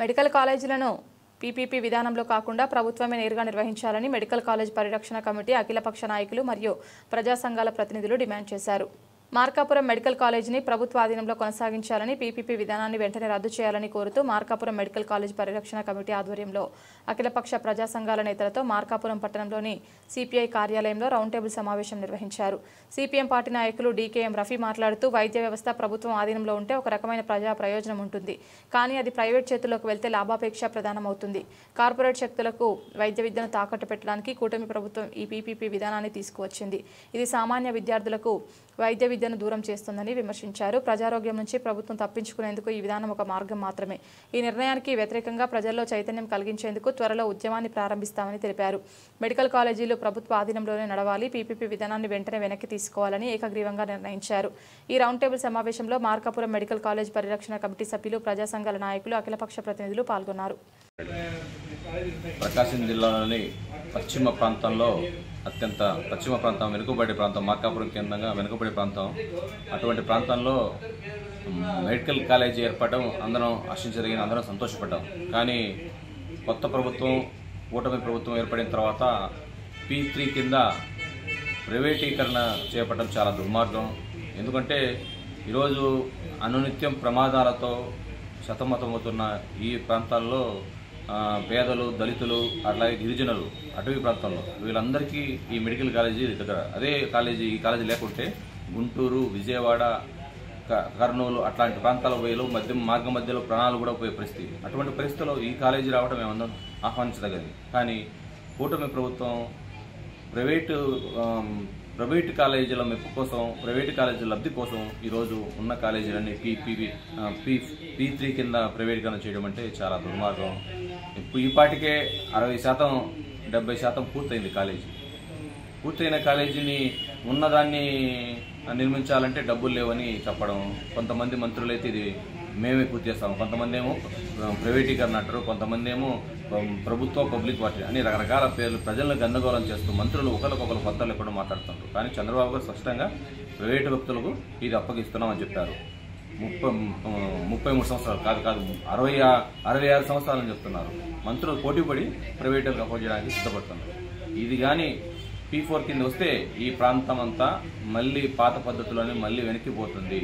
Medical కాలేజీలను PPP విధానంలో కాకుండా ప్రభుత్వమే నేరుగా నిర్వహించాలని మెడికల్ కాలేజ్ పరిరక్షణ కమిటీ అఖిలపక్ష నాయకులు మరియు ప్రజా సంఘాల ప్రతినిధులు డిమాండ్ చేశారు. మార్కాపురం మెడికల్ కాలేజీని ప్రభుత్వ ఆధీనంలో కొనసాగించాలని పీపీపీ విధానాన్ని వెంటనే రద్దు చేయాలని కోరుతూ మార్కాపురం మెడికల్ కాలేజ్ పరిరక్షణ కమిటీ ఆధ్వర్యంలో అఖిలపక్ష ప్రజా సంఘాల నేతలతో మార్కాపురం పట్టణంలోని సిపిఐ కార్యాలయంలో రౌండ్ టేబుల్ సమావేశం నిర్వహించారు. సిపిఎం పార్టీ నాయకులు డీకేఎం రఫీ మాట్లాడుతూ వైద్య వ్యవస్థ ప్రభుత్వం ఆధీనంలో ఉంటే ఒక రకమైన ప్రజా ప్రయోజనం ఉంటుంది, కానీ అది ప్రైవేట్ చేతుల్లోకి వెళ్తే లాభాపేక్ష ప్రధానమవుతుంది. కార్పొరేట్ శక్తులకు వైద్య విద్యను తాకట్టు పెట్టడానికి కూటమి ప్రభుత్వం ఈ పీపీపీ విధానాన్ని తీసుకువచ్చింది. ఇది సామాన్య విద్యార్థులకు వైద్య విద్యను దూరం చేస్తుందని విమర్శించారు. ప్రజారోగ్యం నుంచి ప్రభుత్వం తప్పించుకునేందుకు ఈ విధానం ఒక మార్గం మాత్రమే. ఈ నిర్ణయానికి వ్యతిరేకంగా ప్రజల్లో చైతన్యం కలిగించేందుకు త్వరలో ఉద్యమాన్ని ప్రారంభిస్తామని తెలిపారు. మెడికల్ కాలేజీలు ప్రభుత్వ ఆధీనంలోనే నడవాలి, పీపీపీ విధానాన్ని వెంటనే వెనక్కి తీసుకోవాలని ఏకగ్రీవంగా నిర్ణయించారు. ఈ రౌండ్ టేబుల్ సమావేశంలో మార్కాపురం మెడికల్ కాలేజ్ పరిరక్షణ కమిటీ సభ్యులు, ప్రజా సంఘాల నాయకులు, అఖిలపక్ష ప్రతినిధులు పాల్గొన్నారు. ప్రకాశం జిల్లాలోని పశ్చిమ ప్రాంతంలో అత్యంత పశ్చిమ ప్రాంతం, వెనుకబడి ప్రాంతం, మార్కాపురం కేంద్రంగా వెనుకబడి ప్రాంతం. అటువంటి ప్రాంతంలో మెడికల్ కాలేజీ ఏర్పడడం అందరం ఆశించదగిన, అందరం సంతోషపడ్డాం. కానీ కొత్త ప్రభుత్వం, కూటమి ప్రభుత్వం ఏర్పడిన తర్వాత P3 కింద ప్రైవేటీకరణ చేపట్టడం చాలా దుర్మార్గం. ఎందుకంటే ఈరోజు అనునిత్యం ప్రమాదాలతో సతమతమవుతున్న ఈ ప్రాంతాల్లో పేదలు, దళితులు, అట్లాగే గిరిజనులు, అటవీ ప్రాంతంలో వీళ్ళందరికీ ఈ మెడికల్ కాలేజీ దగ్గర ఈ కాలేజీ లేకుంటే గుంటూరు, విజయవాడ, కర్నూలు అట్లాంటి ప్రాంతాల పోయేలు మార్గ మధ్యలో ప్రాణాలు కూడా పోయే పరిస్థితి. అటువంటి పరిస్థితుల్లో ఈ కాలేజీ రావడం ఏమన్నా ఆహ్వానించదగ్గది. కానీ కూటమి ప్రభుత్వం ప్రైవేటు కాలేజీల మెప్పు కోసం, ప్రైవేటు కాలేజీల లబ్ధి కోసం ఈరోజు ఉన్న కాలేజీలన్నీ P3 కింద ప్రైవేటీకరణ చేయడం అంటే చాలా దుర్మార్గం. ఈ పాటికే 60%, 70% పూర్తయింది కాలేజీ. పూర్తయిన కాలేజీని ఉన్నదాన్ని నిర్మించాలంటే డబ్బులు లేవని చెప్పడం. కొంతమంది మంత్రులైతే ఇది మేమే పూర్తి చేస్తాము, కొంతమంది ఏమో ప్రైవేటీకరణ అంటారు, కొంతమంది ఏమో ప్రభుత్వ పబ్లిక్ పార్టీ అని రకరకాల పేర్లు ప్రజలను గందరగోళం చేస్తూ మంత్రులు ఒకరికొకరు కొత్తలు ఎప్పుడు మాట్లాడుతున్నారు. కానీ చంద్రబాబు గారు స్పష్టంగా ప్రైవేటు వ్యక్తులకు ఇది అప్పగిస్తున్నామని చెప్పారు. 33 సంవత్సరాలు కాదు 66 సంవత్సరాలని చెప్తున్నారు. మంత్రులు పోటీపడి ప్రైవేటులకు అప్పగించడానికి చేయడానికి సిద్ధపడుతున్నారు. ఇది కానీ P4 కింద వస్తే ఈ ప్రాంతం అంతా మళ్ళీ పాత పద్ధతిలోనే మళ్ళీ వెనక్కిపోతుంది.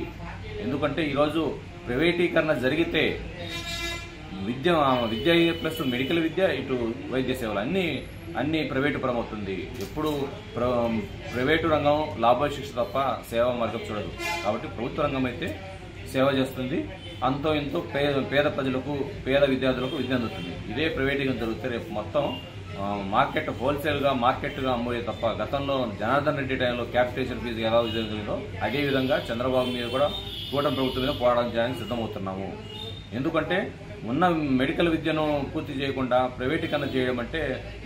ఎందుకంటే ఈరోజు ప్రైవేటీకరణ జరిగితే విద్య ప్లస్ మెడికల్ విద్య, ఇటు వైద్య సేవలు అన్ని ప్రైవేటు పరం అవుతుంది. ఎప్పుడు ప్రైవేటు రంగం లాభశిక్ష తప్ప సేవా మార్గం చూడదు. కాబట్టి ప్రభుత్వ రంగం అయితే సేవ చేస్తుంది, అంతో ఇంతో పేద ప్రజలకు, పేద విద్యార్థులకు విద్య అందుతుంది. ఇదే ప్రైవేటీకరణ జరిగితే రేపు మొత్తం మార్కెట్ హోల్సేల్గా మార్కెట్గా అమ్ముడే తప్ప, గతంలో జనార్దన్ రెడ్డి టైంలో క్యాపిటేషన్ ఫీజు ఎలా జరిగిందో అదేవిధంగా చంద్రబాబు మీద కూడా కూటమి ప్రభుత్వం మీద పోరాటం చేయడానికి సిద్ధమవుతున్నాము. ఎందుకంటే ఉన్న మెడికల్ విద్యను పూర్తి చేయకుండా ప్రైవేటీకరణ చేయడం అంటే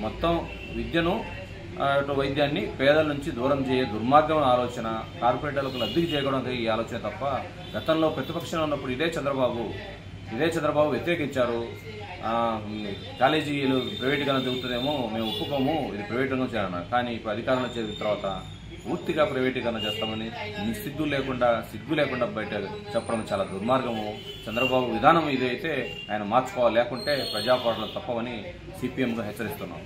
మొత్తం విద్యను, వైద్యాన్ని పేదల నుంచి దూరం చేయ దుర్మార్గం ఆలోచన, కార్పొరేటర్లకు లబ్ధికి చేయడం ఈ ఆలోచన తప్ప, గతంలో ప్రతిపక్షంలో ఉన్నప్పుడు ఇదే చంద్రబాబు వ్యతిరేకించారు. కాలేజీలు ప్రైవేటీకరణ జరుగుతుందేమో మేము ఒప్పుకోము, ఇది ప్రైవేట్ రంగం చేయాలన్నారు. కానీ ఇప్పుడు అధికారంలో చేరిన తర్వాత పూర్తిగా ప్రైవేటీకరణ చేస్తామని సిగ్గు లేకుండా బయట చెప్పడం చాలా దుర్మార్గము. చంద్రబాబు విధానం ఇదైతే ఆయన మార్చుకోవాలి, లేకుంటే ప్రజాపాలన తప్పవని సిపిఎంగా హెచ్చరిస్తున్నాం.